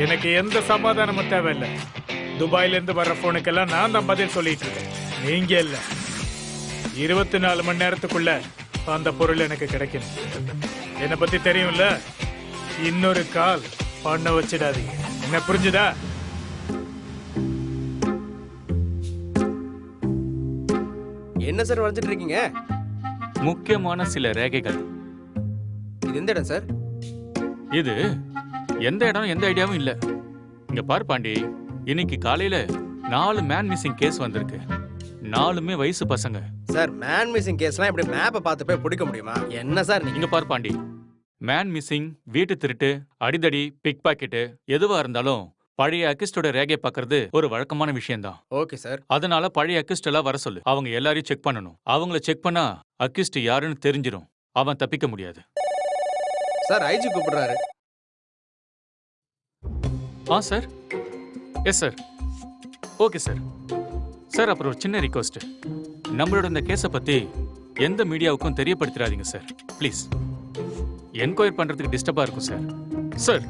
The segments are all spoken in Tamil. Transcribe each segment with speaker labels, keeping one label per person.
Speaker 1: எனக்கு எந்த சமாதானமும் தேவையில்லை. துபாயில இருந்து வர்ற போனுக்கெல்லாம் நான் தான் பதில் சொல்லிட்டு இருக்கேன், நீங்க இல்ல. 24 மணி நேரத்துக்குள்ள அந்த பொருள் எனக்கு கிடைக்கணும். என்னை பத்தி தெரியும்ல, இன்னொரு கால் பண்ண வச்சிடாதீங்க. என்ன புரிஞ்சுதா?
Speaker 2: என்ன சார் வரைஞ்சிட்டு இருக்கீங்க?
Speaker 3: முக்கியமான சில ரேகைகள்.
Speaker 2: இது எந்த இடம் சார்?
Speaker 3: இது எந்த இடம் எந்த ஐடியாவும் இல்ல. இங்க பாரு பாண்டி, இன்னைக்கு காலையில 4 மேன் மிஸ்ஸிங் கேஸ் வந்திருக்கு. 4மே வயசு பசங்க.
Speaker 2: சார் மேன் மிஸ்ஸிங் கேஸ்லாம் இப்படி மேப்பை பார்த்து போய் பிடிக்க முடியுமா? என்ன சார் நீங்க?
Speaker 3: இங்க பாரு பாண்டி, மேன் மிஸ்ஸிங், வீட்டு திருட்டு, அடிதடி, பிக் பாக்கெட்டு எதுவா இருந்தாலும் பழைய அக்கிஸ்டோட ரேகை பார்க்கறது ஒரு வழக்கமான விஷயம்தான்.
Speaker 2: Okay sir.
Speaker 3: அதனால பழைய அக்கிஸ்ட் எல்லாம் வர சொல்லு. அவங்க எல்லாரையும் செக் பண்ணணும். அவங்கள செக் பண்ணா அக்கிஸ்ட் யாருன்னு தெரிஞ்சிடும். அவன் தப்பிக்க முடியாது.
Speaker 2: சார் ஐஜி கூப்பிடுறாரு.
Speaker 3: Sir. Yes sir. Okay sir. Sir அப்புறம் ஒரு சின்ன ரிக்வெஸ்ட். நம்மளோட இந்த கேஸை பத்தி எந்த மீடியாவுக்கும் தெரியப்படுத்திடாதீங்க சார், ப்ளீஸ். என்கொயர் பண்றதுக்கு டிஸ்டர்பா இருக்கும் சார். சார்.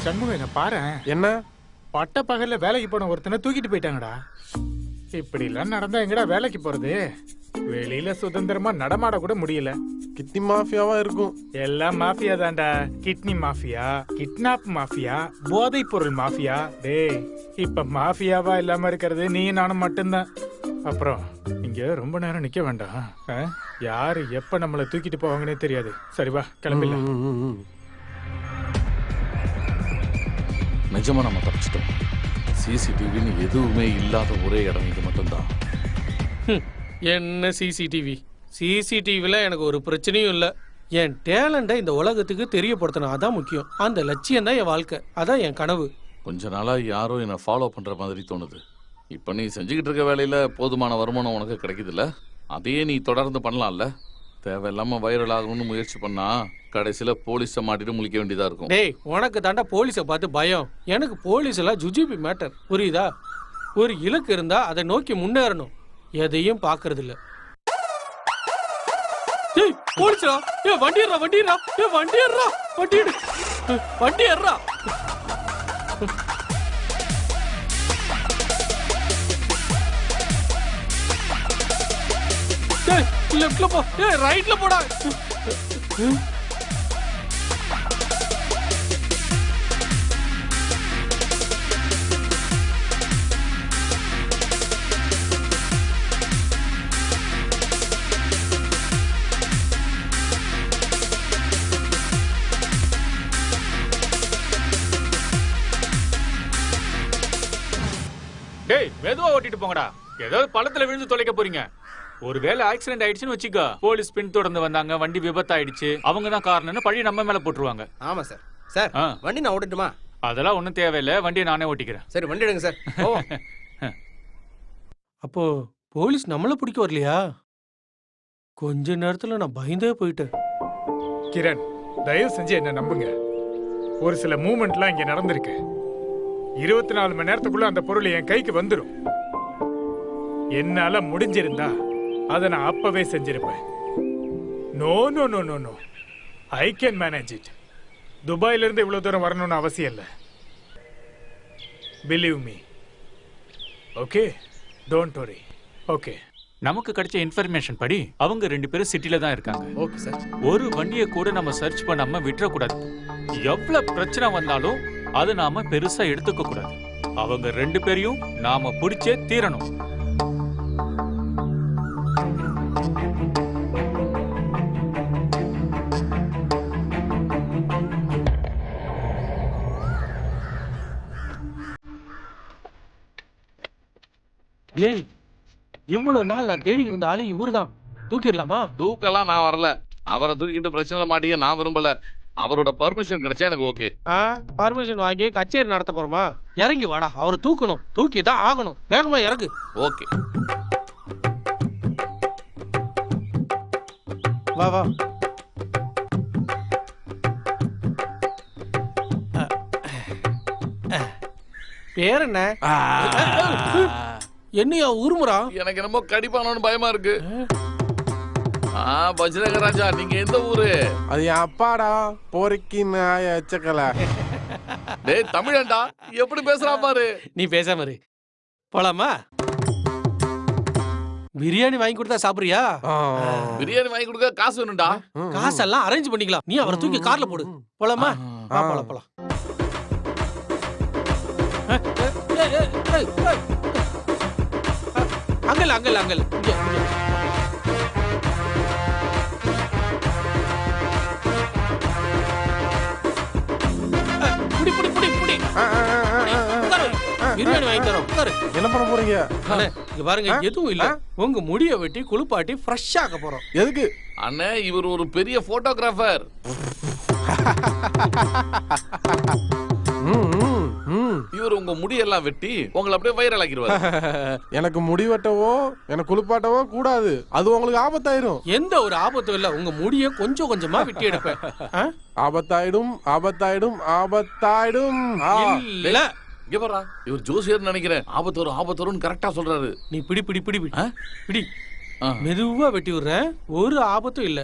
Speaker 1: சண்முகம், என்ன பாரு.
Speaker 4: என்ன?
Speaker 1: பட்ட பகல்ல வேலைக்கு போன ஒருத்தனை தூக்கிட்டு போயிட்டாங்கடா. இப்படி எல்லாம் நடந்தா எங்கடா வேலைக்கு போறது? வெளியில சுதந்திரமா நடமாட கூட முடியல.
Speaker 4: கிட்னி மாஃபியாவா இருக்கும்.
Speaker 1: எல்லாம் மாஃபியா தான்டா. கிட்னி மாஃபியா, கிட்னாப் மாஃபியா, போதைப் பொருள் மாஃபியா. டேய், இப்ப மாஃபியாவா இல்லாம இருக்கிறது நீ நானும் மட்டும்தான். அப்புறம் இங்க ரொம்ப நேரம் நிக்க வேண்டாம். யாரு எப்ப நம்மள தூக்கிட்டு போவாங்கன்னே தெரியாது. சரி வா, கிளம்பிடலாம்.
Speaker 5: நிஜமா நம்ம தப்பிச்சிட்டோம். சிசிடிவின்னு எதுவுமே இல்லாத ஒரே இடம் இது மட்டும்தான்.
Speaker 6: என்ன சிசிடிவி? சிசிடிவில எனக்கு ஒரு பிரச்சனையும் இல்லை. என் டேலண்ட்டை இந்த உலகத்துக்கு தெரியப்படுத்தணும், அதான் முக்கியம். அந்த லட்சியம் தான் என் வாழ்க்கை, அதான் என் கனவு.
Speaker 5: கொஞ்ச நாளா யாரோ என்னை ஃபாலோ பண்ற மாதிரி தோணுது. இப்போ நீ செஞ்சுக்கிட்டு இருக்க வேலையில போதுமான வருமானம் உனக்கு கிடைக்குதுல்ல, அதையே நீ தொடர்ந்து பண்ணலாம்ல. தேவையில்லாம வைரல் ஆகணும்னு முயற்சி பண்ணா கடைசியில போலீஸை மாட்டிட்டு முழிக்க வேண்டியதா இருக்கும்.
Speaker 6: டேய், உனக்கு தாண்டா போலீஸை பார்த்து பயம். எனக்கு போலீஸ் எல்லாம் ஜுஜிபி மேட்டர், புரியுதா? ஒரு இலக்கு இருந்தா அதை நோக்கி முன்னேறணும், எதையும் பாக்குறது இல்ல. டேய், போலீஸா? ஏ வண்டி ஏறா, வண்டி ஏறா, ஏ வண்டி ஏறா, வண்டி எடு, வண்டி ஏறா. டேய், லெஃப்ட்ல போ, டேய் ரைட்ல போடா.
Speaker 3: டேய், மெதுவா ஓட்டிட்டு போங்கடா. ஏதாவது பள்ளத்துல விழுந்து தொலைக்க போறீங்க. ஒருவேளை ஆக்சிடென்ட் ஆயிடுச்சுன்னு வச்சுக்கோ, போலீஸ் பின் தொடர்ந்து வந்தாங்க, வண்டி விபத்தாயிடுச்சு, அவங்க தான் காரணம்னு பழி நம்ம மேல போட்டுருவாங்க.
Speaker 2: ஆமா சார். சார் வண்டி நான் ஓட்டட்டுமா?
Speaker 3: அதெல்லாம் ஒன்றும் தேவையில்லை, வண்டியை நானே ஓட்டிக்கிறேன்.
Speaker 2: சரி வண்டி எடுங்க சார்.
Speaker 6: அப்போ போலீஸ் நம்மள பிடிக்க வரலையா? கொஞ்ச நேரத்துல நான் பயந்தே போயிட்டேன்.
Speaker 1: கிரண், தயவு செஞ்சு என்ன நம்புங்க. ஒரு சில மூவ்மெண்ட்லாம் இங்க நடந்திருக்கு. 24 மணி நேரத்துக்குள்ள அந்த பொருள் என் கைக்கு வந்துடும். என்னால முடிஞ்சிருந்தா அதை நான் அப்பவே செஞ்சிருப்பேன். No no no no no, I can manage it. துபாயில இருந்து இவ்வளவு தூரம் வரணும்னு அவசியம் இல்லை. Believe me. Okay, don't worry. Okay.
Speaker 3: நமக்கு கிடைச்ச இன்ஃபர்மேஷன் படி அவங்க 2 பேரும் சிட்டில தான் இருக்காங்க.
Speaker 2: Okay sir.
Speaker 3: ஒரு வண்டியை கூட நம்ம சர்ச் பண்ணாம விட்டுறக்கூடாது. எவ்வளவு பிரச்சனை வந்தாலும் அதை நாம பெருசா எடுத்துக்க கூடாது. அவங்க 2 பேரையும் நாம பிடிச்சே தீரணும்.
Speaker 6: ஏய், இவ்வளவு நாள் நான் தேடி இருந்த ஆளு இவருதான். தூக்கிடலாமா?
Speaker 5: தூக்கெல்லாம் நான் வரல. அவரை தூக்கிட்டு பிரச்சனை மாட்டிக்க நான் விரும்பல. அவரோட பர்மிஷன் கிடைச்சா எனக்கு ஓகே.
Speaker 6: பர்மிஷன் வாங்கி கச்சேரி நடத்த போறோமா? இறங்கி வாடா, அவரை தூக்கணும். தூக்கி தான் ஆகணும். வேகமா இறங்கு.
Speaker 5: ஓகே.
Speaker 6: வா வா. பேர் என்ன? என்னையா உருமுறா?
Speaker 5: எனக்கு என்னமோ கடிப்பானோன்னு பயமா இருக்கு. பஜ்ரங்க ராஜா, நீங்க எந்த ஊரு?
Speaker 4: அது என் அப்பாடா, போரிக்கி நாய எச்சக்கல.
Speaker 5: டேய் தமிழன்டா, எப்படி பேசுறா பாரு.
Speaker 6: நீ பேசாம இரு. போலாமா? பிரியாணி வாங்கி கொடுத்தா சாப்பிடுறியா?
Speaker 5: பிரியாணி வாங்கி கொடுக்க காசு வேணும்டா.
Speaker 6: காசெல்லாம் அரேஞ்ச் பண்ணிக்கலாம். நீ அவரை தூக்கி கார்ல போடு. போலாமா? வா போலாம் போலாம். Uncle uncle uncle. இங்க இங்க. புடி புடி புடி புடி. உட்காரு. பிரியாணி வாங்கி தரோம். உட்காரு.
Speaker 4: என்ன பண்ண போறீங்க?
Speaker 6: அண்ணே, இங்க பாருங்க, எதுவும் இல்ல. உங்க முடிய வெட்டி குளிப்பாட்டி ஃப்ரெஷ் ஆக்க போறோம்.
Speaker 4: எதுக்கு?
Speaker 5: அண்ணே, இவர் ஒரு பெரிய போட்டோகிராஃபர். இவர் உங்க முடியெல்லாம் வெட்டி உங்களை அப்படியே வைரல் ஆக்கிடுவாரு.
Speaker 4: எனக்கு முடி வெட்டவோ எனக்கு குளிப்பாட்டவோ கூடாது. அது உங்களுக்கு ஆபத்தாயிரும்.
Speaker 6: எந்த ஒரு ஆபத்தும் இல்ல. உங்க முடிய கொஞ்சம் கொஞ்சமா வெட்டி எடுப்பேன்.
Speaker 4: ஆபத்தாயிடும் ஆபத்தாயிடும் ஆபத்தாயிடும்.
Speaker 6: இல்ல,
Speaker 5: இங்க பாரா, இவர் ஜோசியர் நினைக்கிறேன். ஆபத்து வரும் ஆபத்து வரும்னு கரெக்டா சொல்றாரு.
Speaker 6: நீ பிடி பிடி பிடி பிடி. பிடி. மெதுவா வெட்டி விடுறேன். ஒரு ஆபத்தும் இல்ல.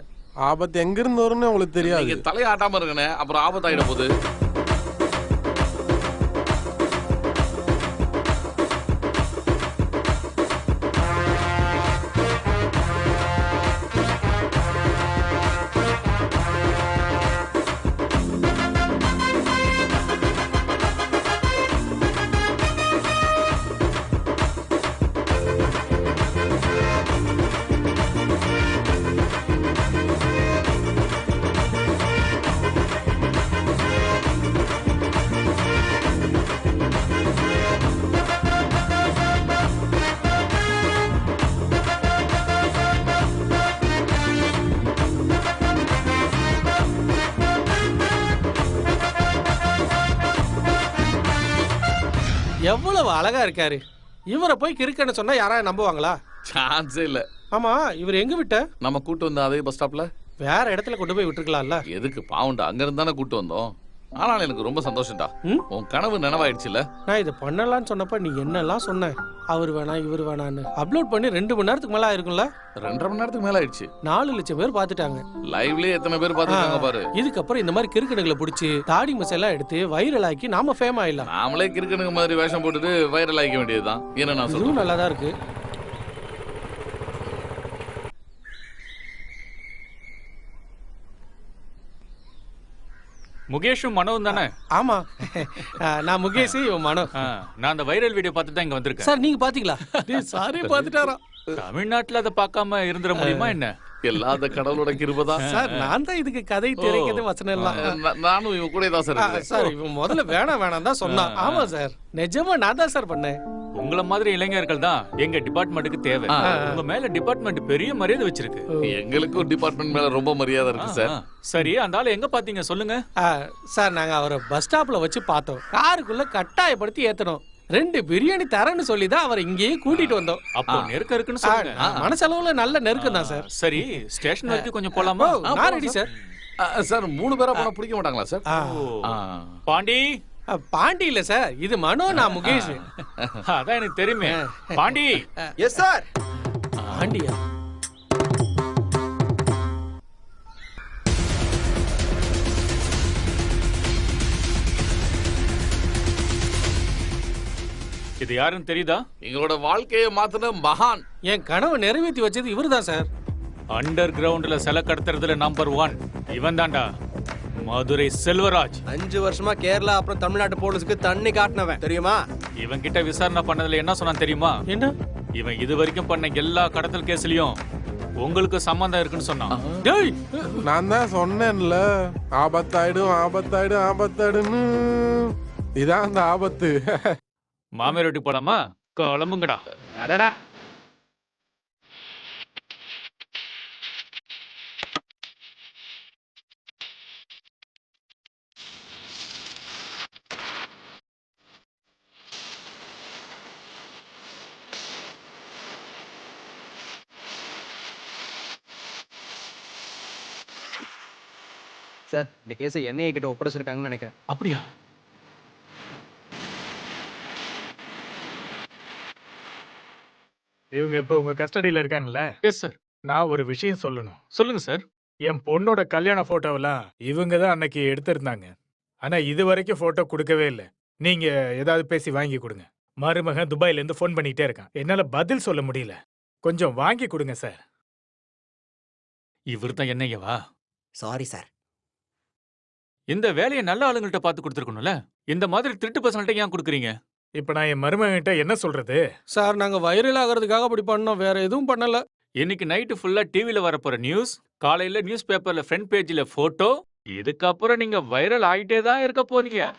Speaker 4: ஆபத்து எங்க இருந்து வரும்னு உங்களுக்கு தெரியாது.
Speaker 5: நீங்க தலையாட்டாம இருக்கனே, அப்புறம் ஆபத்தாயிட போகுது.
Speaker 6: எவ்வளவு அழகா இருக்காரு. இவரை போய் கிறுக்கன்னு சொன்னா யாராவது நம்புவாங்களா?
Speaker 5: சான்ஸே இல்ல.
Speaker 6: ஆமா, இவர் எங்க விட்ட?
Speaker 5: நம்ம கூட்டு வந்த அதே பஸ் ஸ்டாப்ல.
Speaker 6: வேற இடத்துல கொண்டு போய் விட்டுருக்கலாம்ல.
Speaker 5: எதுக்கு பாவுண்டா, அங்க இருந்தானே கூட்டு வந்தோம். ஆனாலும் எனக்கு ரொம்ப சந்தோஷம்டா. உன் கனவு நனவாயிடுச்சுல.
Speaker 6: நான் இது பண்ணலாம்னு சொன்னப்ப நீ என்னெல்லாம் சொன்ன? அவர் வேணாம் இவர் வேணான்னு. அப்லோட் பண்ணி 2 மணி நேரத்துக்கு மேல ஆயிருக்கும்ல.
Speaker 5: 2.5 மணி நேரத்துக்கு மேல ஆயிடுச்சு.
Speaker 6: 4 லட்சம் பேர் பாத்துட்டாங்க.
Speaker 5: லைவ்லயே எத்தனை பேர் பாத்துட்டாங்க பாரு.
Speaker 6: இதுக்கப்புறம் இந்த மாதிரி கிறுக்கணுகளை பிடிச்சி தாடி மசெல்லாம் எடுத்து வைரல் ஆக்கி நாம ஃபேம் ஆயிடலாம்.
Speaker 5: நாமளே கிறுக்கணுங்க மாதிரி வேஷம் போட்டுட்டு வைரல் ஆகிக்க வேண்டியதுதான். என்ன நான்
Speaker 6: இதுவும்
Speaker 5: சொல்றேன்.
Speaker 6: நல்லாதான் இருக்கு.
Speaker 3: முகேஷும் மனோவும் தானே?
Speaker 6: ஆமா, நான் முகேஷ், இவன் மனோ.
Speaker 3: நான் அந்த வைரல் வீடியோ பார்த்துட்டு தான் இங்க வந்திருக்கேன்.
Speaker 6: சார் நீங்க பாத்தீங்களா? சாரி பாத்துட்டாரா?
Speaker 3: தமிழ்நாட்டுல அதை பார்க்காம இருந்துட முடியுமா என்ன?
Speaker 5: எல்லாத கடவுளோட கிருபைதான்.
Speaker 6: சார் நான் தான் இதுக்கு கதை திரைக்கிறது வசனம் எல்லாம்.
Speaker 5: நானும் இவன் கூட தான் சார் இருக்கேன்.
Speaker 6: சார் இவன் முதல்ல வேணாம் தான் சொன்னான். ஆமா சார், நிஜமா நான் தான் சார் பண்ணேன்.
Speaker 3: உங்களை மாதிரி இளைஞர்கள் தான் எங்க டிபார்ட்மெண்ட்டுக்கு தேவை. உங்க மேல டிபார்ட்மெண்ட் பெரிய மரியாதை வச்சிருக்கு.
Speaker 5: எங்களுக்கும் டிபார்ட்மெண்ட் மேல ரொம்ப மரியாதை இருக்கு சார்.
Speaker 3: சரி, அந்த ஆளு எங்க பாத்தீங்க சொல்லுங்க.
Speaker 6: சார் நாங்க அவரை பஸ் ஸ்டாப்ல வச்சு பார்த்தோம். காருக்குள்ள கட்டாயப்படுத்தி ஏத்தணும். 2 பிரியாணி தரேன்னு சொல்லி தான் அவரை இங்கேயே கூட்டிட்டு வந்தோம்.
Speaker 3: அப்போ நெருக்கம் இருக்குன்னு சொல்லுங்க.
Speaker 6: மனசளவுல நல்ல நெருக்கம் தான் சார்.
Speaker 3: சரி, ஸ்டேஷன் வரைக்கும் கொஞ்சம் போலாமா?
Speaker 6: நான் ரெடி சார்.
Speaker 5: சார் 3 பேரா போனா பிடிக்க மாட்டாங்களா சார்?
Speaker 3: பாண்டி.
Speaker 6: பாண்டி இல்ல சார், இது மனோ, நான் முகேஷ்.
Speaker 3: அதான் எனக்கு தெரியுமே. பாண்டி.
Speaker 2: Yes sir.
Speaker 6: பாண்டியா?
Speaker 3: அது யாருன்னு தெரியுதா?
Speaker 5: எங்களோட வாழ்க்கையை மாத்தின மகான்.
Speaker 6: என் கனவை நிறைவேற்றி வச்சது இவர்தான் சார்.
Speaker 3: அண்டர் கிரவுண்ட்ல சில கடத்துறதுல நம்பர் 1 இவன் தான்டா, மதுரை செல்வராஜ்.
Speaker 2: 5 வருஷமா கேரளா அப்புறம் தமிழ்நாட்டு போலீஸுக்கு தண்ணி காட்டினவன் தெரியுமா?
Speaker 3: இவன் கிட்ட விசாரணை பண்ணதுல என்ன சொன்னான் தெரியுமா?
Speaker 6: என்ன?
Speaker 3: இவன் இது வரைக்கும் பண்ண எல்லா கடத்தல் கேஸ்லயும் உங்களுக்கு சம்பந்தம் இருக்குன்னு சொன்னான்.
Speaker 6: டேய்,
Speaker 4: நான் தான் சொன்னேன்ல, ஆபத்தாயிடும் ஆபத்தாயிடும் ஆபத்தாயிடுன்னு. இதான் அந்த ஆபத்து.
Speaker 3: மாமியார் வீட்டுக்கு போலாமா? கிளம்புங்கடா.
Speaker 2: அடடா. சார், இந்த கேஸை என்ஐஏ கிட்ட ஒப்படைச்சிருக்காங்கன்னு நினைக்கிறேன்.
Speaker 3: அப்படியா?
Speaker 1: இவங்க இப்ப உங்க கஸ்டடியில இருக்காங்கல்ல?
Speaker 3: Yes sir.
Speaker 1: நான் ஒரு விஷயம் சொல்லணும்.
Speaker 3: சொல்லுங்க சார்.
Speaker 1: என் பொண்ணோட கல்யாண போட்டோவெல்லாம் இவங்க தான் அன்னைக்கு எடுத்திருந்தாங்க. ஆனா இது வரைக்கும் போட்டோ கொடுக்கவே இல்லை. நீங்க ஏதாவது பேசி வாங்கி கொடுங்க. மருமகன் துபாயில இருந்து ஃபோன் பண்ணிட்டே இருக்கான். என்னால பதில் சொல்ல முடியல. கொஞ்சம் வாங்கி கொடுங்க சார்.
Speaker 3: இவர் தான் என்னையவா?
Speaker 2: Sorry sir.
Speaker 3: இந்த வேலையை நல்ல ஆளுங்கள்ட்ட பார்த்து கொடுத்துருக்கணும்ல. இந்த மாதிரி திருட்டு பசங்கள்ட்ட ஏன் கொடுக்குறீங்க?
Speaker 1: இப்ப நான் என் மருமகன்கிட்ட என்ன சொல்றது?
Speaker 6: சார் நாங்க வைரல் ஆகிறதுக்காக அப்படி பண்ணோம், வேற எதுவும் பண்ணல.
Speaker 3: இன்னைக்கு நைட்டு ஃபுல்லா டிவில வரப்போற நியூஸ், காலையில நியூஸ் பேப்பர்ல ஃப்ரண்ட் பேஜ்ல போட்டோ, இதுக்கப்புறம் நீங்க வைரல் ஆயிட்டே தான் இருக்க போறீங்க.